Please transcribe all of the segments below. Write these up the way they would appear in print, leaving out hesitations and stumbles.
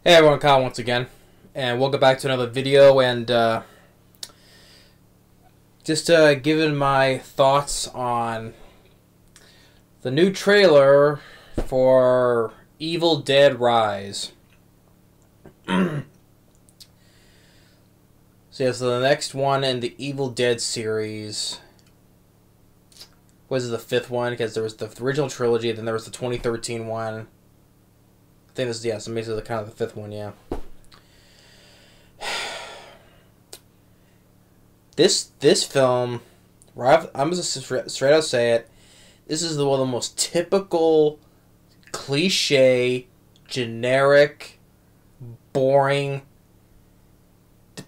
Hey everyone, Kyle once again, and welcome back to another video, and just giving my thoughts on the new trailer for Evil Dead Rise. So the next one in the Evil Dead series was the fifth one, because there was the original trilogy, then there was the 2013 one. I think this is, so basically kind of the fifth one, yeah. This film, I'm just straight out say it, this is one of the most typical, cliche, generic, boring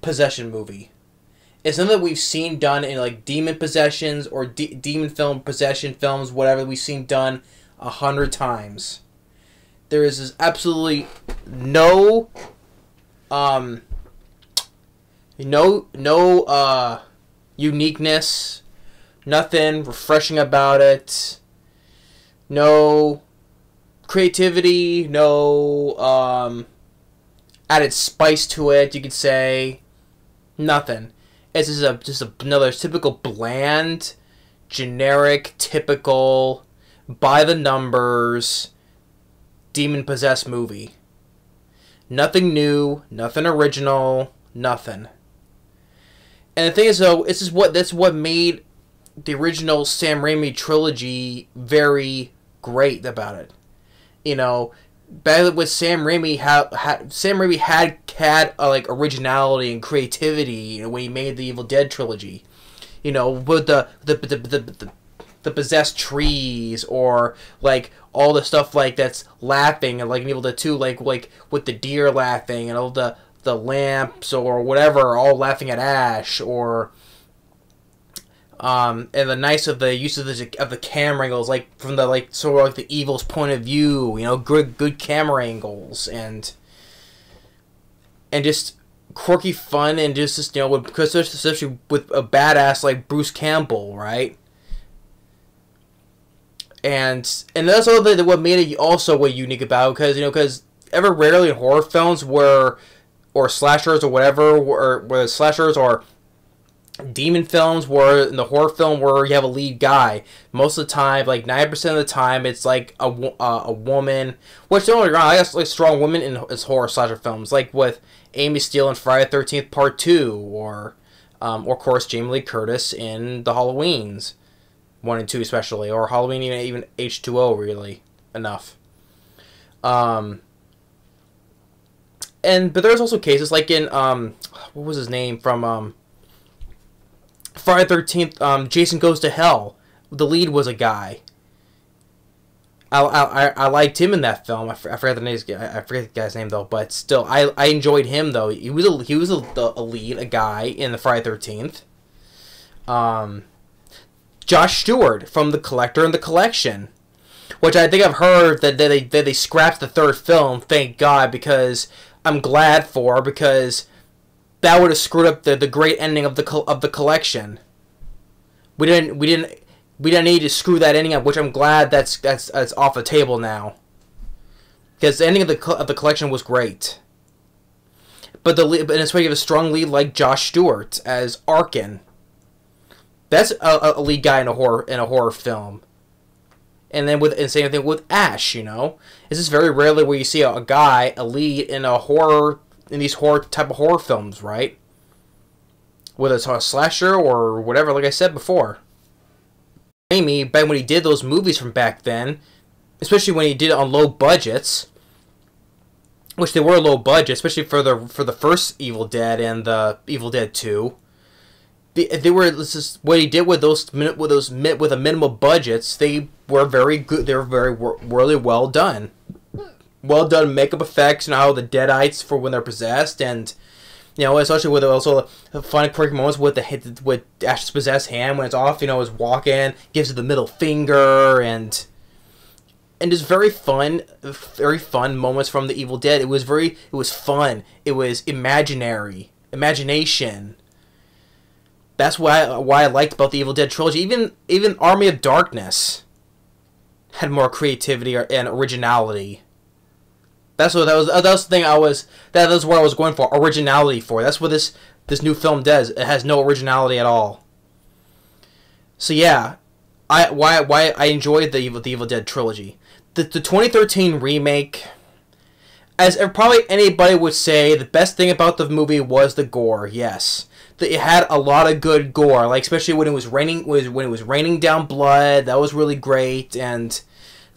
possession movie. It's something that we've seen done in like demon possessions or demon film possession films, whatever we've seen done 100 times. There is absolutely no uniqueness, nothing refreshing about it, no creativity, no added spice to it, you could say. Nothing. It's just another typical bland, generic, typical, by the numbers demon-possessed movie. Nothing new, nothing original, nothing. And the thing is, though, that's what made the original Sam Raimi trilogy very great about it. You know, back with Sam Raimi, had like originality and creativity when he made the Evil Dead trilogy. You know, with the possessed trees, or like all the stuff like that's laughing, and like in Evil Dead 2, like with the deer laughing, and all the lamps or whatever all laughing at Ash, or and the nice of the use of the camera angles, like from the like sort of like the evil's point of view, you know, good camera angles, and just quirky fun, and just, you know, because especially with a badass like Bruce Campbell, right? And that's all what made it also what unique about it, because, you know, because ever rarely in horror films or slashers or whatever, where slashers or demon films, where in the horror film where you have a lead guy, most of the time, like 90% of the time, it's like a woman, which don't get me wrong, I guess like strong women in horror slasher films, like with Amy Steele in Friday the 13th Part 2, or of course Jamie Lee Curtis in the Halloweens 1 and 2 especially, or Halloween, even H2O, really enough. But there's also cases like in what was his name from Friday the 13th, Jason Goes to Hell. The lead was a guy. I liked him in that film. I forget the guy's name though, but still, I enjoyed him though. He was a lead, a guy in the Friday the 13th. Josh Stewart from The Collector and the Collection, which I think I've heard that they scrapped the third film. Thank God, because I'm glad because that would have screwed up the great ending of the collection. We didn't need to screw that ending up, which I'm glad that's off the table now, because the ending of the collection was great. But it's why you have a strong lead like Josh Stewart as Arkin. That's a lead guy in a horror film. And then same thing with Ash, you know. It's just very rarely where you see a lead in these type of horror films, right? Whether it's a slasher or whatever, like I said before. Raimi, back when he did those movies from back then, especially when he did it on low budgets, which they were low budget, especially for the first Evil Dead and the Evil Dead 2. This is what he did with a minimal budgets. They were very good. They were really well done. Well done makeup effects, and how the Deadites for when they're possessed, and, you know, especially with also the fun quirky moments with Ash's possessed hand when it's off. You know, is walking, gives it the middle finger, and just very fun moments from the Evil Dead. It was fun. It was imagination. That's why I liked about the Evil Dead trilogy. Even Army of Darkness had more creativity and originality. That was the thing that was what I was going for, originality for. That's what this new film does. It has no originality at all. So yeah, why I enjoyed the Evil Dead trilogy. The 2013 remake, as probably anybody would say, the best thing about the movie was the gore. Yes, it had a lot of good gore, like especially when it was raining down blood. That was really great, and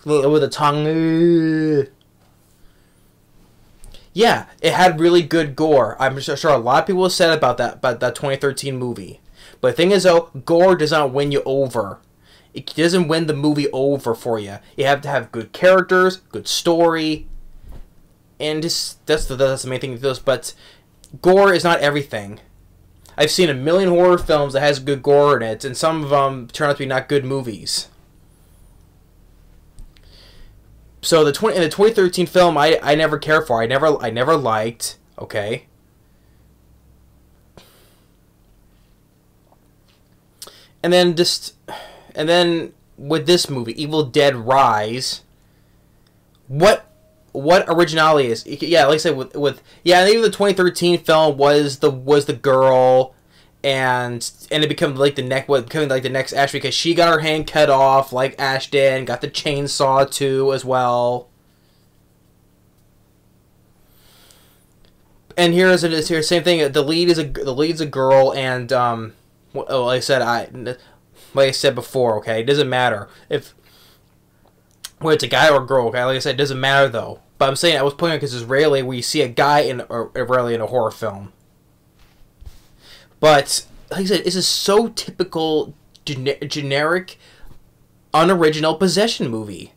with the tongue. Yeah, it had really good gore. I'm sure a lot of people said about that 2013 movie. But the thing is, though, gore does not win you over. It doesn't win the movie over for you. You have to have good characters, good story, and that's the main thing. But gore is not everything. I've seen a million horror films that has good gore in it, and some of them turn out to be not good movies. So in the 2013 film, I never cared for. I never liked. Okay. And then with this movie, Evil Dead Rise, what originality is? Yeah, like I said, with even the 2013 film was the girl, and it became like the next Ash, because she got her hand cut off like Ash did, and got the chainsaw too as well. And here's the same thing. The lead's a girl, and like I said before, okay, it doesn't matter whether it's a guy or a girl, okay. Like I said, it doesn't matter though. But I'm saying I was pointing out because it's rarely where you see a guy rarely in a horror film. But like I said, this is so typical, generic, unoriginal possession movie.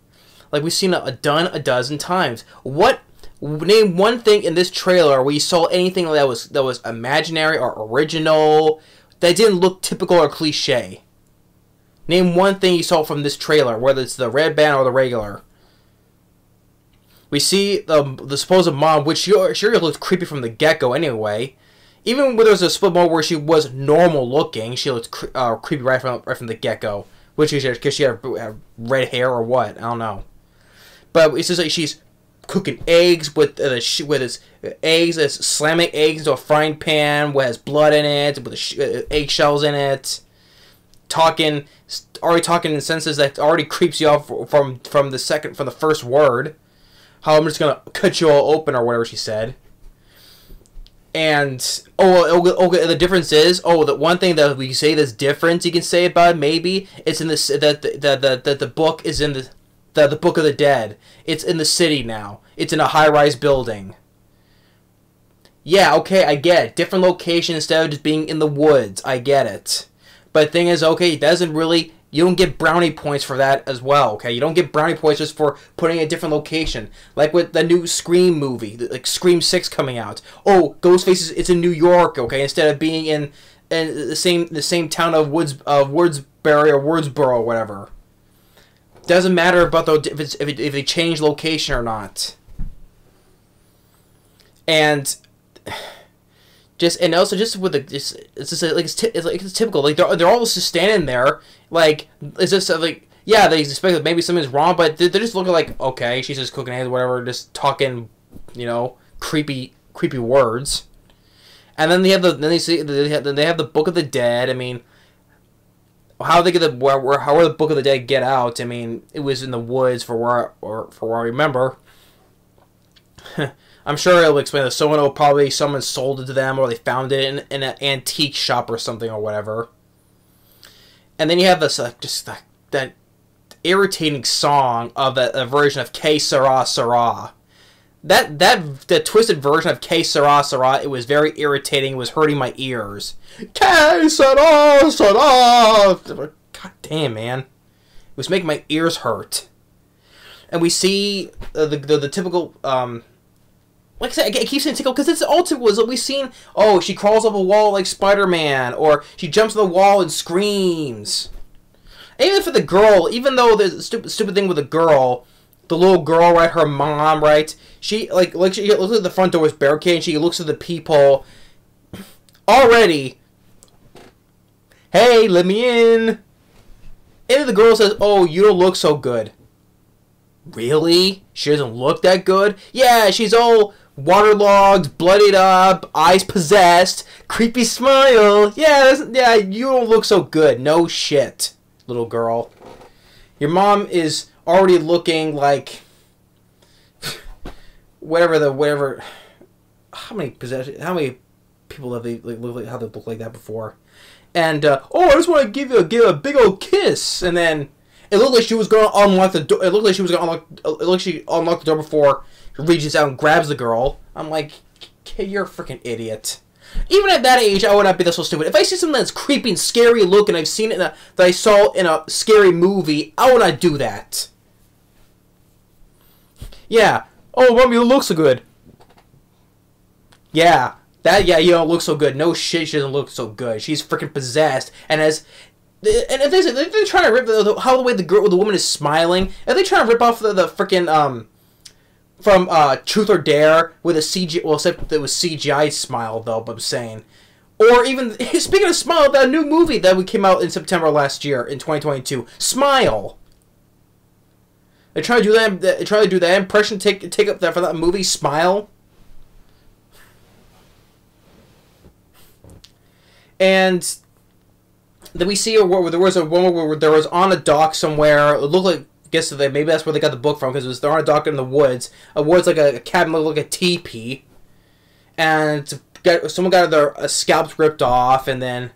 Like we've seen done a dozen times. Name one thing in this trailer where you saw anything that was imaginary or original, that didn't look typical or cliche. Name one thing you saw from this trailer, whether it's the red band or the regular. We see the supposed mom, which sure looks creepy from the get-go anyway. Even when there was a split moment where she was normal looking, she looked creepy right from the get-go. Which is because she had red hair or what? I don't know. But it's just like she's cooking eggs with his eggs, slamming eggs into a frying pan with has blood in it, with eggshells in it. Already talking in senses that already creeps you off from the first word. How I'm just gonna cut you all open or whatever she said. And the difference is the one thing that we say that's different you can say about it, maybe it's in this that the book is in the Book of the Dead. It's in the city now. It's in a high-rise building. Yeah, okay, I get it. Different location instead of just being in the woods. I get it. But the thing is, okay, it doesn't really... You don't get brownie points for that as well, okay? You don't get brownie points just for putting a different location. Like with the new Scream movie, like Scream 6 coming out. Oh, Ghostface it's in New York, okay? Instead of being in the same town of Woodsbury or Woodsboro or whatever. Doesn't matter about if they change location or not. And also with it's typical. Like they're all just standing there. Like it's just like yeah, they expect that maybe something's wrong, but they're just looking like okay, she's just cooking eggs, whatever, just talking, creepy words. And then they have the Book of the Dead. I mean, how they get how the Book of the Dead get out? I mean, it was in the woods for where I remember. I'm sure it'll explain that someone sold it to them, or they found it in an antique shop or something or whatever. And then you have this that irritating song of a version of Que Sera Sera. That twisted version of Que Sera Sera, it was very irritating. It was hurting my ears. Que Sera Sera. God damn, man, it was making my ears hurt. And we see the typical like I said, I keep saying tickle because it's all typical. We've seen, she crawls up a wall like Spider-Man, or she jumps on the wall and screams. And even for the girl, even though the stupid thing with the girl, the little girl, right, her mom, right, she she looks at the front door was barricaded, and she looks at the peephole. Already, hey, let me in. And the girl says, "Oh, you don't look so good." Really? She doesn't look that good? Yeah, she's all waterlogged, bloodied up, eyes possessed, creepy smile. Yeah, you don't look so good. No shit, little girl. Your mom is already looking like whatever. How many people have they look like how they look like that before? And I just want to give a big old kiss, and then it looked like she was going to unlock the door. It looked like she unlocked the door before she reaches out and grabs the girl. I'm like, you're a freaking idiot. Even at that age, I would not be so stupid. If I see something that's creepy and scary looking, I've seen it that I saw in a scary movie, I would not do that. Yeah. Oh, mommy, you look so good. Yeah. You don't look so good. No shit, she doesn't look so good. She's freaking possessed. And if they're trying to rip how the way the woman is smiling, if they trying to rip off the freaking from Truth or Dare with a CGI, well, except it was CGI smile though. But I'm saying, or even speaking of smile, that new movie that we came out in September last year in 2022, Smile. They try to do that. They try to do that impression. Take up that for that movie, Smile. And then we see where there was a woman where there was on a dock somewhere. It looked like, I guess maybe that's where they got the book from, because they're on a dock in the woods. A woods like a cabin, looked like a teepee. And someone got their scalps ripped off, and then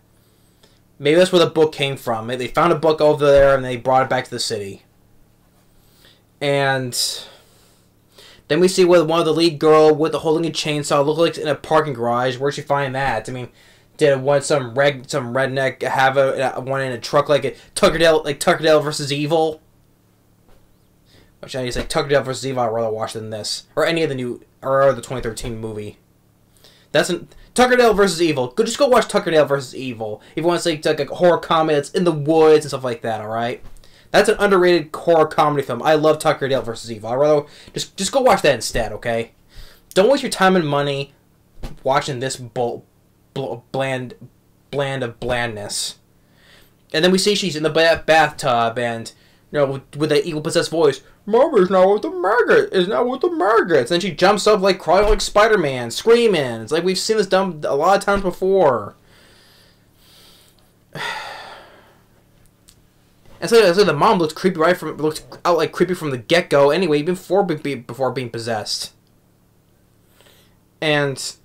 maybe that's where the book came from. They found a book over there, and they brought it back to the city. And then we see where one of the lead girl with the holding a chainsaw looked like in a parking garage. Where'd she find that? I mean, did some redneck have one in a truck like a Tuckerdale versus Evil? Which I need to say Tuckerdale versus Evil I'd rather watch than this. Or any of the the 2013 movie. That's Tuckerdale versus Evil. Just go watch Tuckerdale versus Evil. If you want to say like a horror comedy that's in the woods and stuff like that, alright? That's an underrated horror comedy film. I love Tuckerdale versus Evil. I'd rather just go watch that instead, okay? Don't waste your time and money watching this bland of blandness. And then we see she's in the bathtub, and with that evil possessed voice, "Mommy's not with the maggot. Is not with the maggots." And then she jumps up like crying like Spider-Man, screaming. It's like we've seen this done a lot of times before. And so the mom looked creepy looked out like creepy from the get-go. Anyway, even before being possessed. And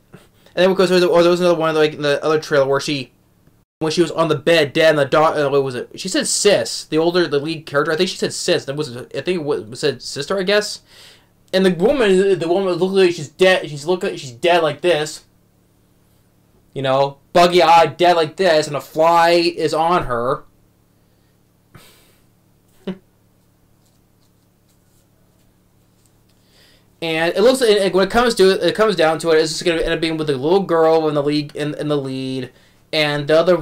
then because there was another one like in the other trailer where when she was on the bed dead, and the daughter, what was it? She said sis, the lead character. I think she said sis. I think it said sister, I guess. And the woman looked like she's dead. She's dead like this. Buggy eyed, dead like this, and a fly is on her. And it looks like when it comes down to it, it's just gonna end up being with the little girl in the lead, in the lead, and the other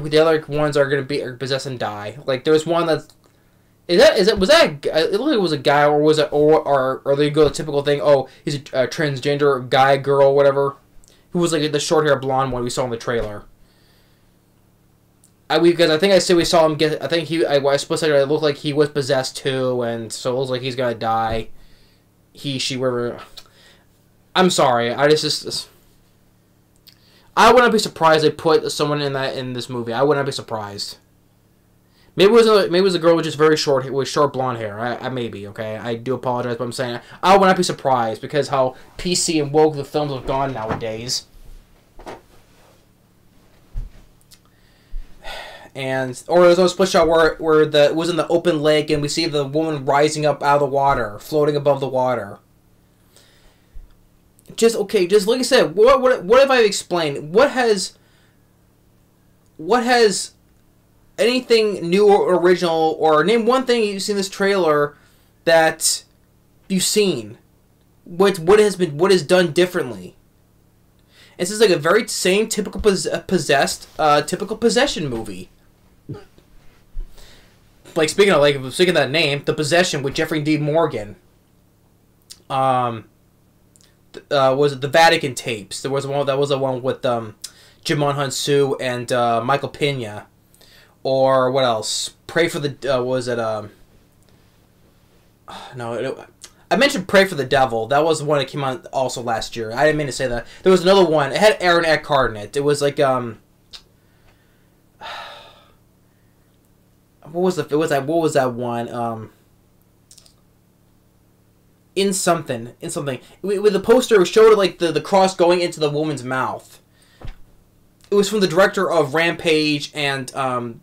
ones are gonna be possessed and die. Like there was one was that it looked like it was a guy, or was it or they go the typical thing? Oh, he's a transgender guy, girl, whatever. Who was like the short hair blonde one we saw in the trailer. Because I think I said we saw him get. I think I supposed to say it looked like he was possessed too, and so it looks like he's gonna die. He, she, wherever. I'm sorry. I would not be surprised they put someone in this movie. I would not be surprised. Maybe it was a girl with just very short blonde hair. I maybe, okay. I do apologize, but I'm saying I would not be surprised because how PC and woke the films have gone nowadays. Or there's a split shot where it was in the open lake and we see the woman rising up out of the water, floating above the water. Just like I said, what have I explained? What has anything new or original, or name one thing you've seen in this trailer that you've seen? What is done differently? This is like a very same typical typical possession movie. Like speaking of that name, The Possession with Jeffrey D. Morgan. Was it the Vatican tapes? There was one that was the one with Jimon Hunsu and Michael Pena, or what else? Pray for the I mentioned Pray for the Devil. That was the one that came out also last year. I didn't mean to say that. There was another one. It had Aaron Eckhart in it. It was like what was that one? In something. With the poster, it showed like the cross going into the woman's mouth. It was from the director of Rampage and San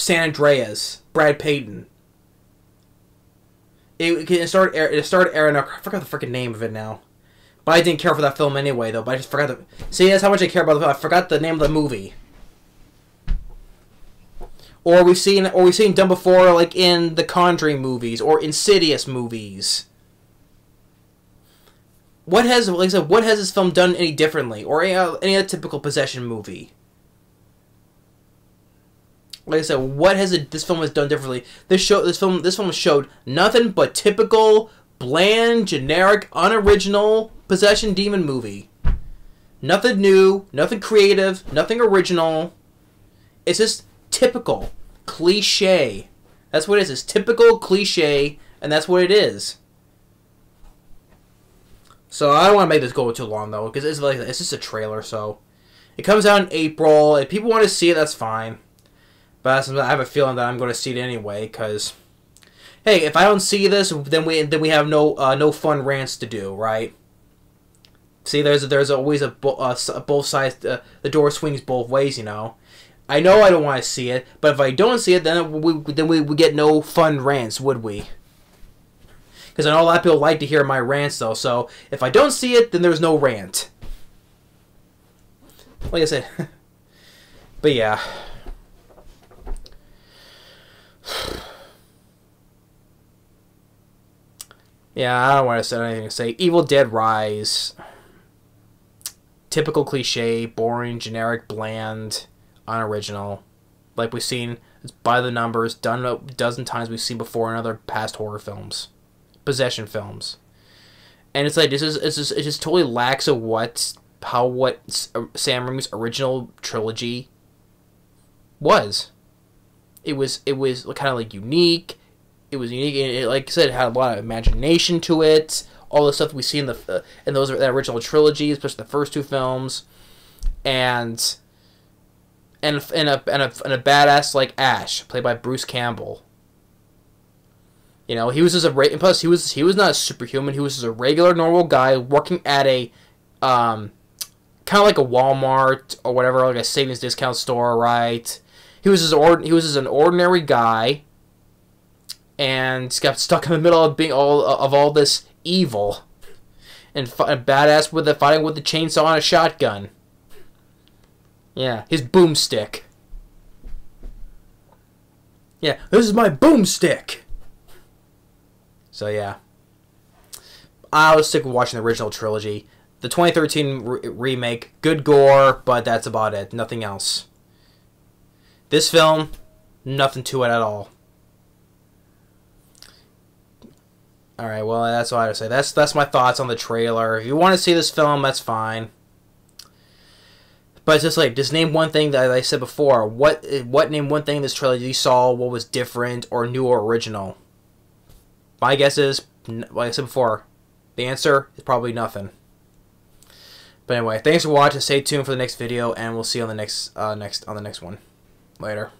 Andreas, Brad Payton. It started Aaron. I forgot the freaking name of it now, but I didn't care for that film anyway. Though, but I just forgot the. See, that's how much I care about the film. I forgot the name of the movie. Or we've seen done before, like in the Conjuring movies or Insidious movies. What has this film done any differently, or any other typical possession movie? Like I said, what has this film has done differently? This film showed nothing but typical, bland, generic, unoriginal possession demon movie. Nothing new, nothing creative, nothing original. It's just typical, cliche. That's what it is. It's typical, cliche, and that's what it is. So I don't want to make this go too long though, because it's just a trailer. So it comes out in April. If people want to see it, that's fine. But I have a feeling that I'm going to see it anyway, because hey, if I don't see this, then we have no fun rants to do, right? See, there's always both sides. The door swings both ways, you know. I know I don't want to see it, but if I don't see it, then we get no fun rants, would we? Because I know a lot of people like to hear my rants, though. So if I don't see it, then there's no rant. Like I said, but yeah. Yeah, I don't want to say anything to say. Evil Dead Rise. Typical cliche, boring, generic, bland, unoriginal. Like we've seen, it's by the numbers, done a dozen times we've seen before in other past horror films. Possession films. And it's like, it just totally lacks of what Sam Raimi's original trilogy was. It was kind of like unique. It was unique, and it, like I said, it had a lot of imagination to it. All the stuff we see in that original trilogy, especially the first two films, and a badass like Ash, played by Bruce Campbell. You know, he was just plus he was not a superhuman. He was just a regular normal guy working at a kind of like a Walmart or whatever, like a savings discount store, right? He was just an ordinary guy, and got stuck in the middle of being all this evil, and badass fighting with the chainsaw and a shotgun. Yeah, his boomstick. Yeah, this is my boomstick. So yeah, I'll stick with watching the original trilogy. The 2013 remake, good gore, but that's about it. Nothing else. This film, nothing to it at all. Alright, well, that's all I have to say. That's my thoughts on the trailer. If you want to see this film, that's fine. But it's just like, just name one thing that I said before. What name one thing in this trailer you saw, what was different or new or original? My guess is, like I said before, the answer is probably nothing. But anyway, thanks for watching. Stay tuned for the next video, and we'll see you on the next one. Later.